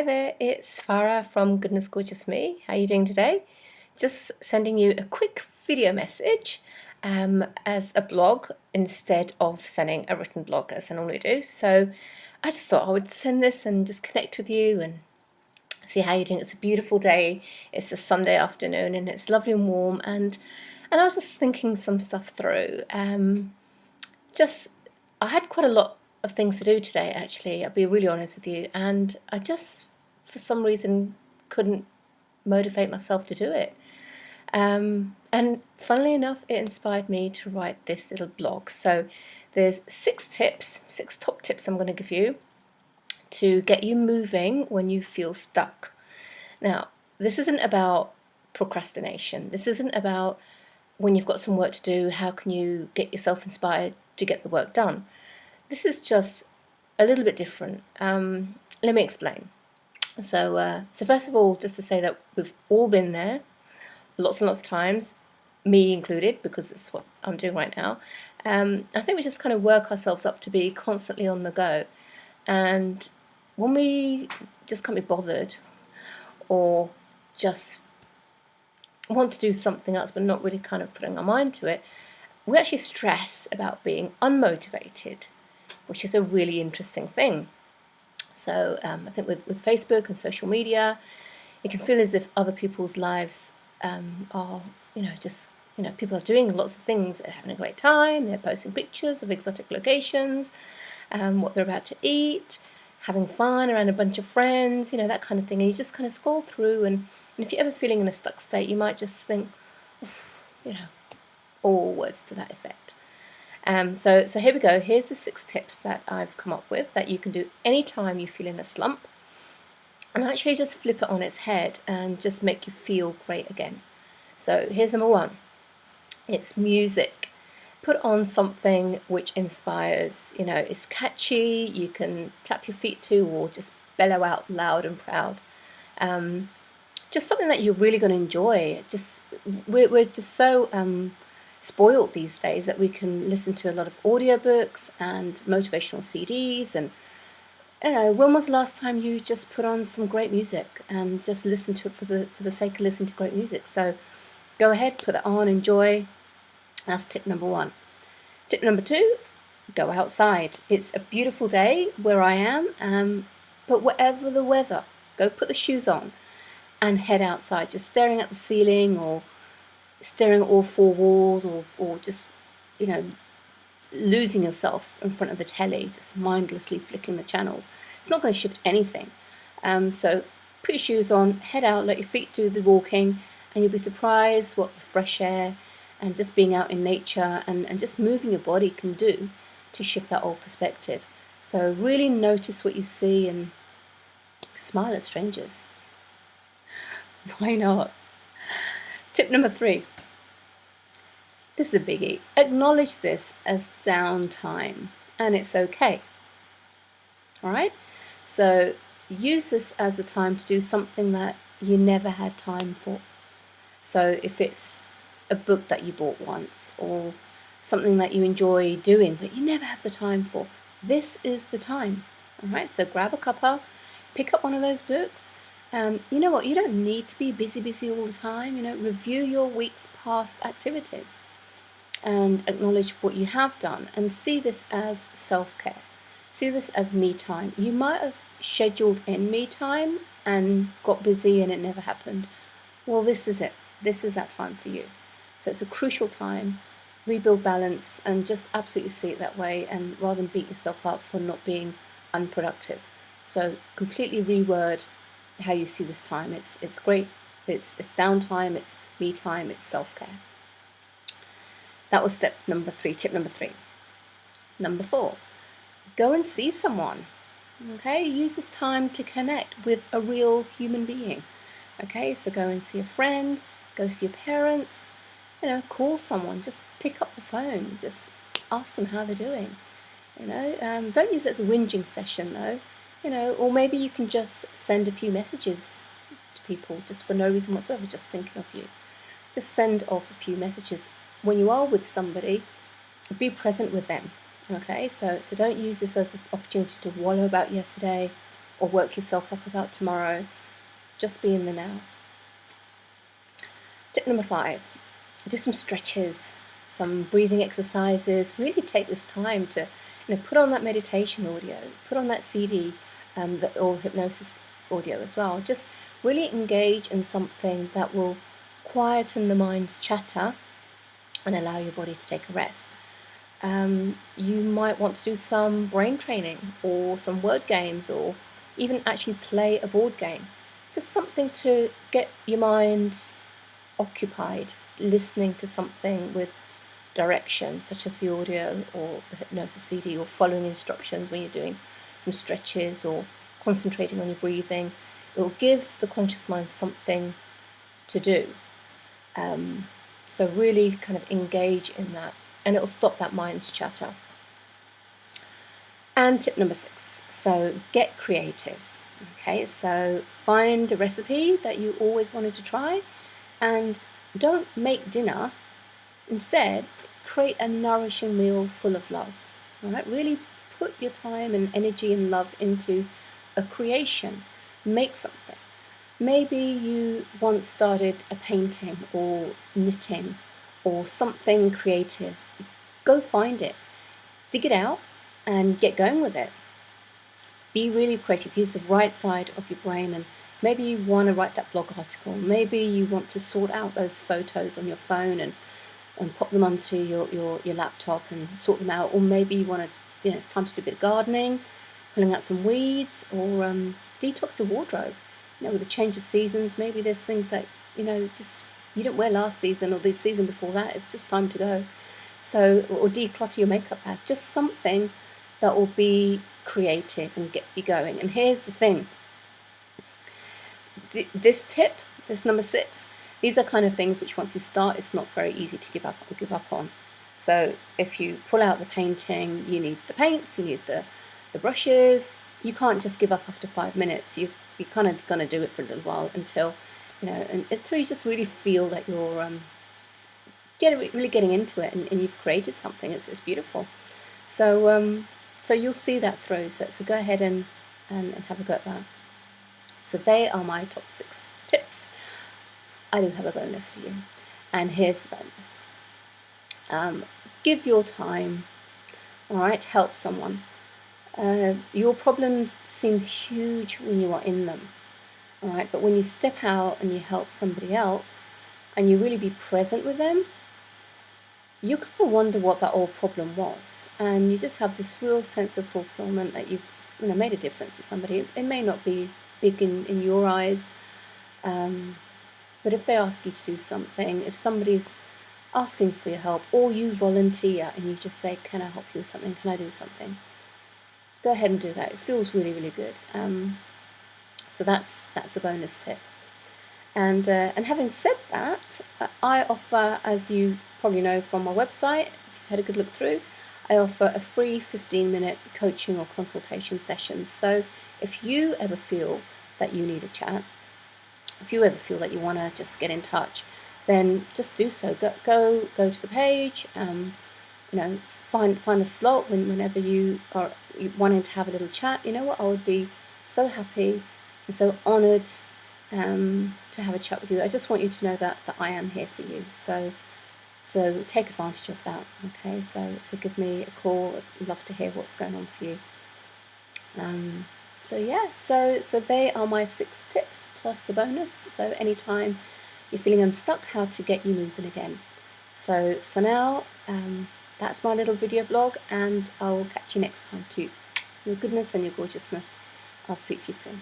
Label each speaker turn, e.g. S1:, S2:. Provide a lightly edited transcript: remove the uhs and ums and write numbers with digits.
S1: there, it's Farah from Goodness Gorgeous Me. How are you doing today? Just sending you a quick video message as a blog instead of sending a written blog as I normally do. So I just thought I would send this and just connect with you and see how you're doing. It's a beautiful day. It's a Sunday afternoon and it's lovely and warm, and I was just thinking some stuff through. I had quite a lot of things to do today, actually, I'll be really honest with you, and I just for some reason couldn't motivate myself to do it. And funnily enough, it inspired me to write this little blog. So there's six top tips I'm going to give you to get you moving when you feel stuck. Now, this isn't about procrastination. This isn't about when you've got some work to do, how can you get yourself inspired to get the work done. This is just a little bit different. Let me explain. So first of all, just to say that we've all been there lots and lots of times, me included, because it's what I'm doing right now. I think we just kind of work ourselves up to be constantly on the go. And when we just can't be bothered or just want to do something else but not really kind of putting our mind to it, we actually stress about being unmotivated, which is a really interesting thing. So I think with Facebook and social media, it can feel as if other people's lives are, people are doing lots of things, they're having a great time, they're posting pictures of exotic locations, what they're about to eat, having fun around a bunch of friends, that kind of thing. And you just kind of scroll through, and if you're ever feeling in a stuck state, you might just think, all words to that effect. So here we go. Here's the 6 tips that I've come up with that you can do anytime you feel in a slump, and actually just flip it on its head and just make you feel great again. So here's number 1. It's music. Put on something which inspires. It's catchy, you can tap your feet to or just bellow out loud and proud. Just something that you're really going to enjoy. We're just so spoiled these days that we can listen to a lot of audiobooks and motivational CDs, and when was the last time you just put on some great music and just listen to it for the sake of listening to great music? So go ahead, put that on, enjoy. That's tip number 1. Tip number 2, go outside. It's a beautiful day where I am, but whatever the weather, go put the shoes on and head outside, just staring at the ceiling or staring at all 4 walls, or just losing yourself in front of the telly, just mindlessly flicking the channels. It's not going to shift anything. So put your shoes on, head out, let your feet do the walking, and you'll be surprised what the fresh air and just being out in nature and just moving your body can do to shift that old perspective. So really notice what you see and smile at strangers. Why not? Tip number 3. This is a biggie. Acknowledge this as downtime, and it's okay. Alright? So use this as a time to do something that you never had time for. So if it's a book that you bought once, or something that you enjoy doing but you never have the time for, this is the time. Alright? So grab a cuppa, pick up one of those books. You know what? You don't need to be busy all the time. Review your week's past activities and acknowledge what you have done, and see this as self-care. See this as me time. You might have scheduled in me time and got busy and it never happened. Well, this is it. This is that time for you. So it's a crucial time. Rebuild balance and just absolutely see it that way, and rather than beat yourself up for not being unproductive. So completely reword how you see this time. It's great. It's downtime, it's me time, it's self-care. That was tip number 3. Number 4, go and see someone. Okay, use this time to connect with a real human being. Okay, so go and see a friend, go see your parents, call someone, just pick up the phone, just ask them how they're doing. Don't use it as a whinging session though. Or maybe you can just send a few messages to people just for no reason whatsoever, just thinking of you. Just send off a few messages. When you are with somebody, be present with them. Okay, so don't use this as an opportunity to wallow about yesterday or work yourself up about tomorrow. Just be in the now. Tip number 5, do some stretches, some breathing exercises. Really take this time to put on that meditation audio, put on that CD or hypnosis audio as well. Just really engage in something that will quieten the mind's chatter and allow your body to take a rest. You might want to do some brain training or some word games, or even actually play a board game. Just something to get your mind occupied, listening to something with direction, such as the audio or the hypnosis CD, or following instructions when you're doing some stretches or concentrating on your breathing. It will give the conscious mind something to do. So really kind of engage in that, and it will stop that mind's chatter. And tip number 6, so get creative. Okay, so find a recipe that you always wanted to try, and don't make dinner. Instead, create a nourishing meal full of love. All right, really put your time and energy and love into a creation. Make something. Maybe you once started a painting or knitting or something creative. Go find it, dig it out, and get going with it. Be really creative. Use the right side of your brain, and maybe you want to write that blog article. Maybe you want to sort out those photos on your phone and pop them onto your laptop and sort them out. Or maybe you want to, it's time to do a bit of gardening, pulling out some weeds, or detox your wardrobe. With the change of seasons, maybe there's things that just you didn't wear last season or the season before that. It's just time to go. So, or declutter your makeup bag. Just something that will be creative and get you going. And here's the thing. This tip, this number 6, these are kind of things which once you start, it's not very easy to give up on. So if you pull out the painting, you need the paints, you need the brushes. You can't just give up after 5 minutes. You're kind of going to do it for a little while until until you just really feel that you're really getting into it and you've created something. It's beautiful. So so you'll see that through. So go ahead and have a go at that. So they are my top 6 tips. I do have a bonus for you, and here's the bonus. Give your time. All right, help someone. Your problems seem huge when you are in them. All right, but when you step out and you help somebody else, and you really be present with them, you kind of wonder what that old problem was, and you just have this real sense of fulfillment that you've made a difference to somebody. It may not be big in your eyes, but if they ask you to do something, if somebody's asking for your help, or you volunteer and you just say, can I help you with something, can I do something, go ahead and do that. It feels really, really good. So that's a bonus tip. And having said that, I offer, as you probably know from my website, if you've had a good look through, I offer a free 15-minute coaching or consultation session. So if you ever feel that you need a chat, if you ever feel that you want to just get in touch, then just do so. Go to the page. Find a slot whenever you are wanting to have a little chat. You know what? I would be so happy and so honoured to have a chat with you. I just want you to know that I am here for you. So take advantage of that. Okay. So give me a call. I'd love to hear what's going on for you. So they are my 6 tips plus the bonus. So anytime you're feeling unstuck, how to get you moving again. So for now, that's my little video blog, and I will catch you next time too. Your goodness and your gorgeousness. I'll speak to you soon.